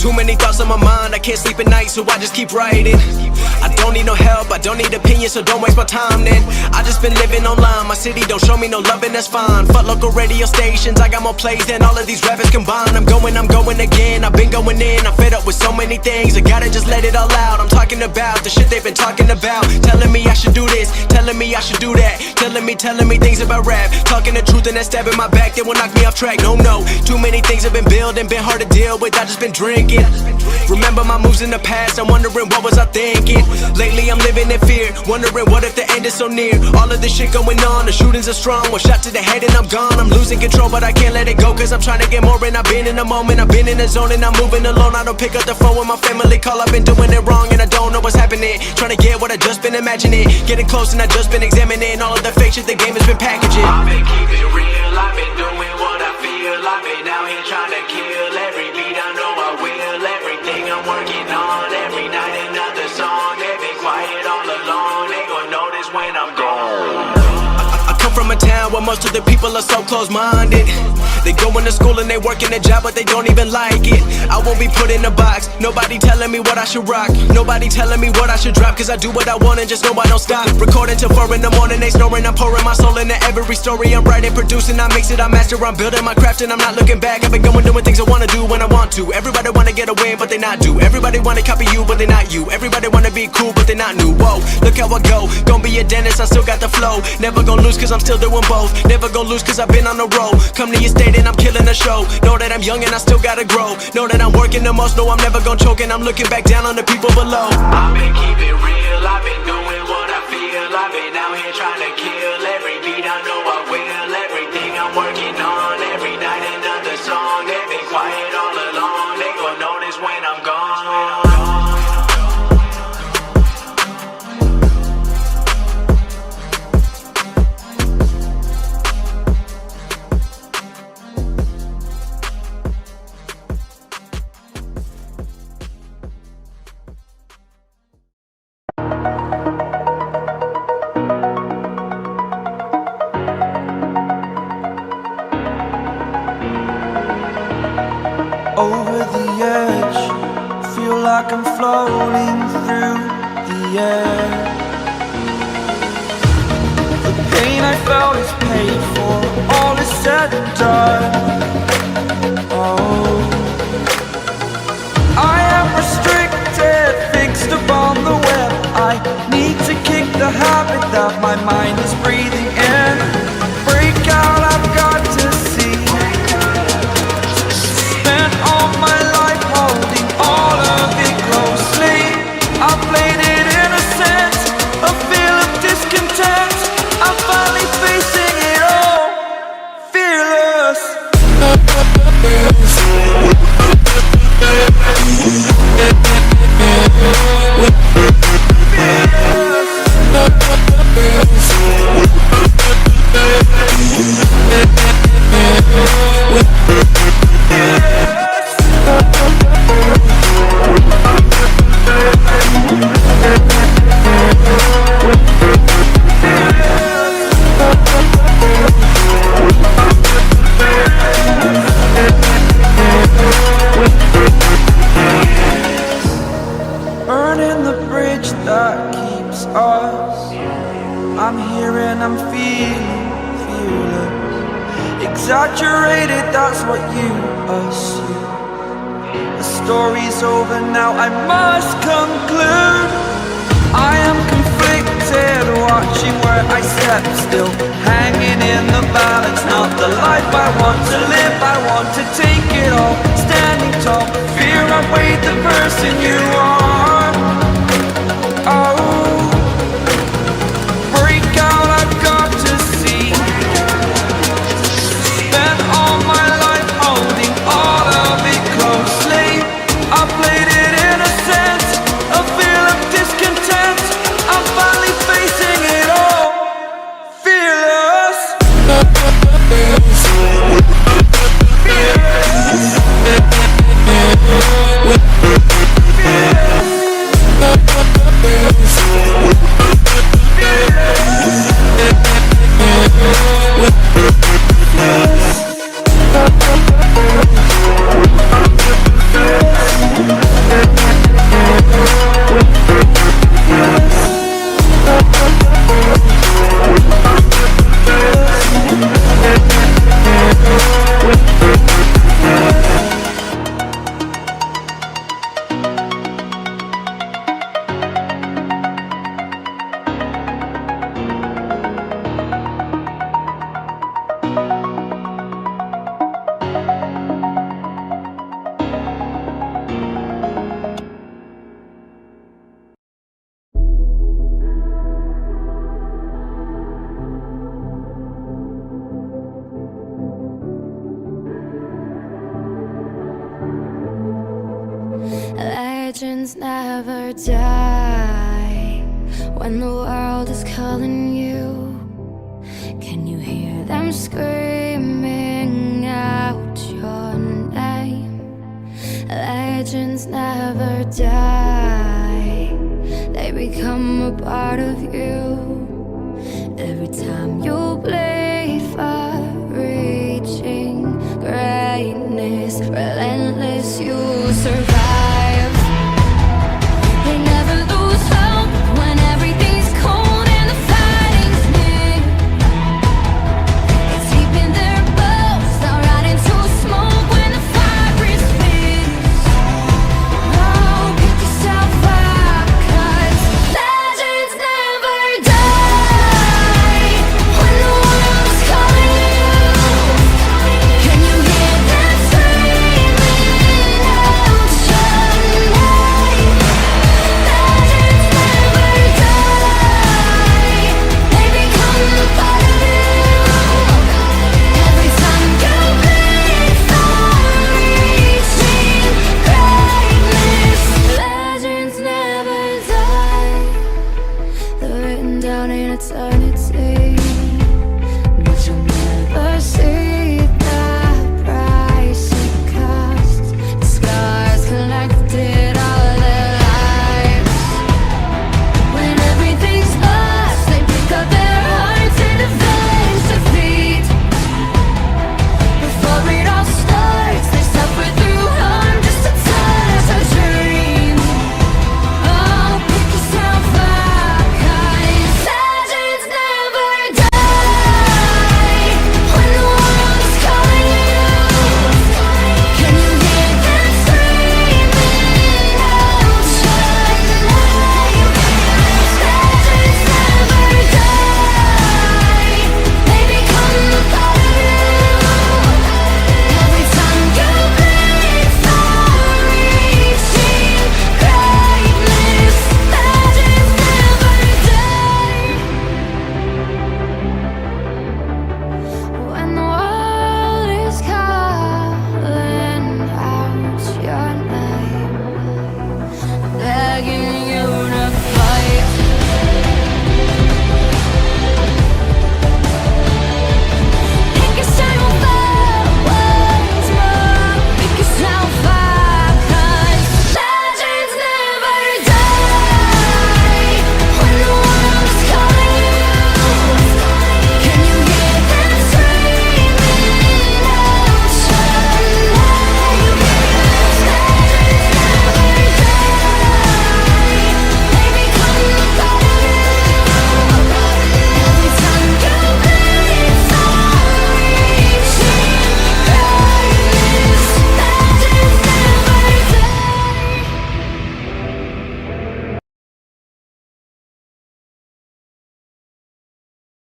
Too many thoughts on my mind, I can't sleep at night, so I just keep writing. I don't need no help, I don't need opinions, so don't waste my time then. I just been living online, my city don't show me no love and that's fine. Fuck local radio stations, I got more plays than all of these rappers combined. I'm going again, I've been going in, I'm fed up with so many things, I gotta just let it all out. I'm talking about the shit they've been talking about, telling me I should do this, telling me I should do that, telling me things about rap, talking the truth and that stab in my back that will knock me off track. No, too many things have been building, been hard to deal with, I just been drinking. Remember my moves in the past, I'm wondering what was I thinking. Lately I'm living in fear, wondering what if the end is so near. All of this shit going on, the shootings are strong, one shot to the head and I'm gone. I'm losing control but I can't let it go, cause I'm trying to get more. And I've been in the moment, I've been in the zone, and I'm moving alone. I don't pick up the phone when my family call, I've been doing it wrong and I don't know what's happening. Trying to get what I just been imagining, getting close and I just been examining all of the fake shit the game has been packaging. I've been keeping real, I've been doing what I feel, I've been out here trying to kill every beat, I know I will. Everything I'm working on, every night another song. They've been quiet all along, they gon' notice when I'm gone. I come from a town where most of the people are so close-minded. They going to school and they working a job but they don't even like it. I won't be put in a box, nobody telling me what I should rock, nobody telling me what I should drop, cause I do what I want and just know I don't stop. Recording till 4 in the morning, they snoring, I'm pouring my soul into every story. I'm writing, producing, I mix it, I master, I'm building my craft and I'm not looking back. I've been going doing things I wanna do when I want to. Everybody wanna get a win but they not do. Everybody wanna copy you but they not you. Everybody wanna be cool but they not new. Whoa, look how I go, gonna be a dentist, I still got the flow. Never gonna lose cause I'm still doing both. Never gonna lose cause I've been on the road. Come to your state and I'm killing the show. Know that I'm young and I still gotta grow. Know that I'm working the most, know I'm never gonna choke. And I'm looking back down on the people below. I've been keeping real, I've been doing what I feel, I've been out here trying to kill every beat, I know I will. Everything I'm working on, every night another song. They've been quiet all along, they gon' notice when I'm gone. Over the edge, feel like I'm floating through the air. The pain I felt is paid for, all is said and done. Oh, I am restricted, fixed upon the web. I need to kick the habit that my mind is breathing in. Break out, I've got to see. Spent all my life holding all of it closely. I played it innocent, a feel of discontent. I'm finally facing it all, fearless. Burning the bridge that keeps us. I'm here and I'm feeling fearless. Exaggerated, that's what you assume. The story's over now, I must conclude. I am conflicted, watching where I step still, hanging in the balance. Not the life I want to live, I want to take it all. Standing tall, fear outweighed the person you are. Oh, break out, I've got to see. Spent all my life holding all of it closely. I played it innocent, a feel of discontent. I'm finally facing it all, fearless. Fearless. Legends never die when the world is calling you. Can you hear them screaming out your name? Legends never die, they become a part of you.